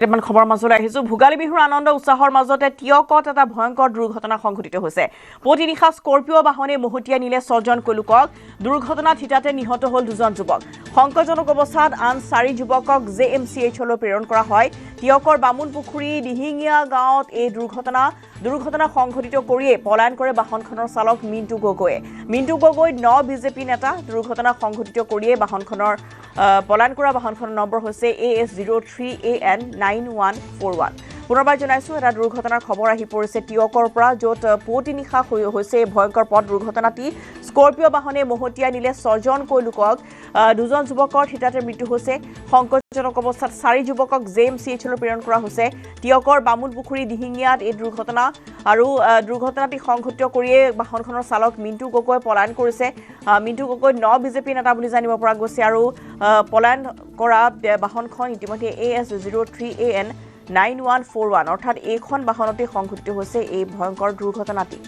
কেইটামান খবৰ মাজলৈ আহিছো ভোগালী বিহুৰ আনন্দ উৎসাহৰ মাজতে টিয়কত এটা ভয়ংকৰ দুৰ্ঘটনা সংঘটিত হৈছে প্ৰতি নিশা স্কৰপিঅ বাহনে মহতিয়াই নিলে 6 জন লোকক দুৰ্ঘটনাত হিতাতে নিহত হ'ল 2 জন যুৱক সংকটজনক অৱস্থাত আন 4 যুৱকক জেএমচিএইচ লৈ প্ৰেৰণ কৰা হয় টিয়কৰ বামুনপুখুৰী দিহিঙীয়া গাঁৱত এই দুৰ্ঘটনা সংঘটিত কৰিয়ে পলায়ন কৰে বাহনখনৰ চালক মিণ্টু গগৈ 9 বিজেপি নেতা দুৰ্ঘটনা সংঘটিত কৰিয়ে বাহনখনৰ পলায়ন কৰা বাহনখনৰ নম্বৰ হৈছে AS03AN9141 পুনৰবাৰ জনাইছো এটা দুৰ্ঘটনাৰ খবৰ আহি পৰিছে টিয়কৰ পৰা য'ত পুৱতি নিশা হৈছে ভয়ংকৰ পথ দুৰ্ঘটনাটি স্কৰপিঅ বাহনে মহতিয়াই নিলে 6 জন লোকক 2 জন যুৱকৰ হিতাতে মৃত্যু হৈছে সংকটজনক অৱস্থাত 4 যুৱকক জেএমচিএইচ লৈ প্ৰেৰণ কৰা হৈছে টিয়কৰ বামুনপুখুৰী দিহিঙীয়াত এই দুৰ্ঘটনা আৰু দুৰ্ঘটনাটি সংঘটিত কৰিয়ে বাহনখনৰ চালক মিণ্টু গগৈ পলায়ন কৰিছে মিণ্টু গগৈ 9 বিজেপি নেতা বুলি জানিব পৰা গৈছে আৰু পলায়ন কৰা বাহনখন ইতিমধ্যে AS03AN9141 অৰ্থাৎ এইখন বাহনতে সংঘটিত হৈছে এই ভয়ংকৰ দুৰ্ঘটনাটি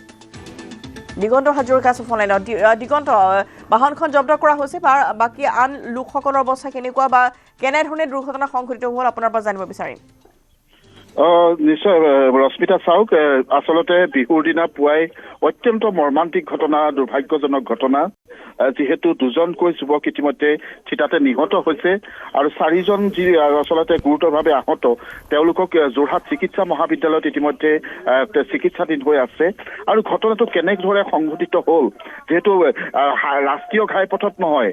দিগন্ত হাজৰিকা ফোন লাইনত দিগন্ত বাহনখন জব্দ কৰা হৈছে বাকি আন লোকসকলৰ অৱস্থা কেনেকুৱা বা কেনেধৰণে দুৰ্ঘটনা সংঘটিত হ'ল আপোনাৰ পৰা জানিব বিচাৰিম নিশ্চয় ৰশ্মিতা চাওক আসলতে বিহুৰ দিনা পুৱাই অত্যন্ত মৰ্মান্তিক ঘটনা দুৰ্ভাগ্যজনক ঘটনা যেহেতু 2 জনকৈ যুৱক ইতিমধ্যে থিতাতে নিহত হৈছে আৰু 4 জন যি আসলতে গুৰুতৰভাৱে আহত তেওঁলোকক যোৰহাট চিকিৎসা মহাবিদ্যালয়ত ইতিমধ্যে চিকিৎসাধীন হৈ আছে আৰু ঘটনাটো কেনেদৰে সংঘটিত হ'ল যেহেতু ৰাষ্ট্ৰীয় ঘাইপথত নহয়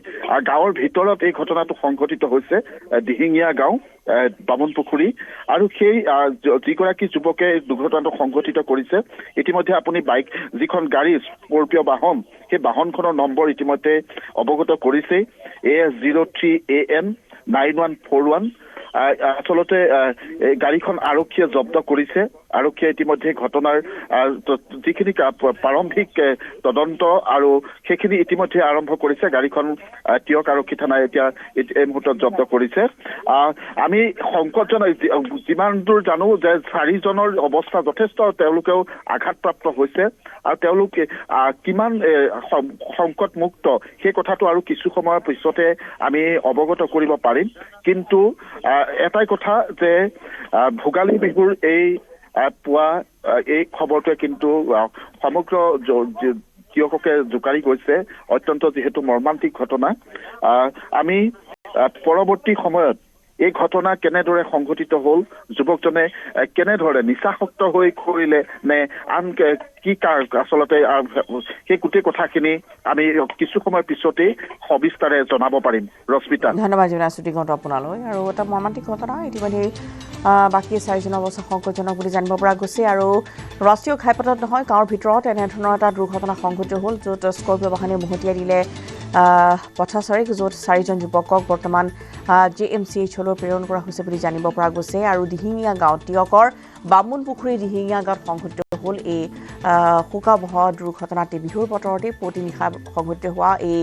গাঁৱৰ ভিতৰত এই ঘটনাটো সংঘটিত হৈছে দিহিঙীয়া গাঁও বামুনপুখুৰী আৰু সেই যিগৰাকী যুৱকে দুৰ্ঘটনাটো সংঘটিত কৰিছে ইতিমধ্যে আপুনি বাইক যিখন গাড়ী স্কৰপিঅ বাহন সেই বাহনখনৰ নম্বৰ ইতিমধ্যে অৱগত কৰিছে AS03AN9141 আসলতে গাড়ীখন আৰক্ষীয়ে জব্দ কৰিছে আৰক্ষীয়ে ইতিমধ্যে ঘটনাৰ যিখিনি প্ৰাৰম্ভিক তদন্ত আৰু সেইখিনি ইতিমধ্যে আৰম্ভ কৰিছে গাড়ীখন টিয়ক আৰক্ষী থানাই এতিয়া এই মুহূৰ্তত জব্দ কৰিছে আমি সংকটজনক যিমান দূৰ জানো যে 4 জনৰ অৱস্থা যথেষ্ট তেওঁলোকেও আঘাতপ্ৰাপ্ত হৈছে আৰু তেওঁলোকে কিমান সংকটমুক্ত সেই কথাটো আৰু কিছু সময়ৰ পিছতে আমি অৱগত কৰিব পাৰিম কিন্তু এটাই কথা যে ভোগালী বিহুৰ এই পুৱা এই খবৰটোৱে কিন্তু সমগ্ৰ টিয়ককে জোকাৰি গৈছে অত্যন্ত যিহেতু মৰ্মান্তিক ঘটনা আমি পৰৱৰ্তী সময়ত এই ঘটনা কেনেদৰে সংঘটিত হ'ল যুৱকজনে কেনেদৰে নিচাসক্ত হৈ কৰিলে নে আন কি আসলতে সেই গোটেই কথাখিনি আমি কিছু সময় পিছতেই সবিস্তাৰে জনাব পাৰিম ৰশ্মিতা ধন্যবাদ জনাইছো দিগন্ত আপোনালৈ আৰু এটা মৰ্মান্তিক ঘটনা ইতিমধ্যে বাকী 4 জনৰ অৱস্থা সংকটজনক বুলি জানিব পৰা গৈছে আৰু ৰাষ্ট্ৰীয় ঘাইপথত নহয় গাঁৱৰ ভিতৰত এনেধৰণৰ এটা দুৰ্ঘটনা সংঘটিত হ'ল য'ত স্কৰপিঅ বাহনে মহতিয়াই দিলে পথাচাৰীক য'ত 4 জন যুৱকক বৰ্তমান জেএমচিএইচ লৈ প্ৰেৰণ কৰা হৈছে বুলি জানিব পৰা গৈছে আৰু দিহিঙীয়া গাঁৱত টিয়কৰ বামুনপুখুৰী দিহিঙীয়া গাঁৱত সংঘটিত হ'ল এই শোকাবহ দুৰ্ঘটনাটি বিহুৰ বতৰতে পুৱতি নিশা সংঘটিত হোৱা এই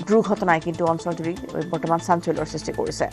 দুৰ্ঘটনাই কিন্তু অঞ্চলজুৰি বৰ্তমান চাঞ্চল্যৰ সৃষ্টি কৰিছে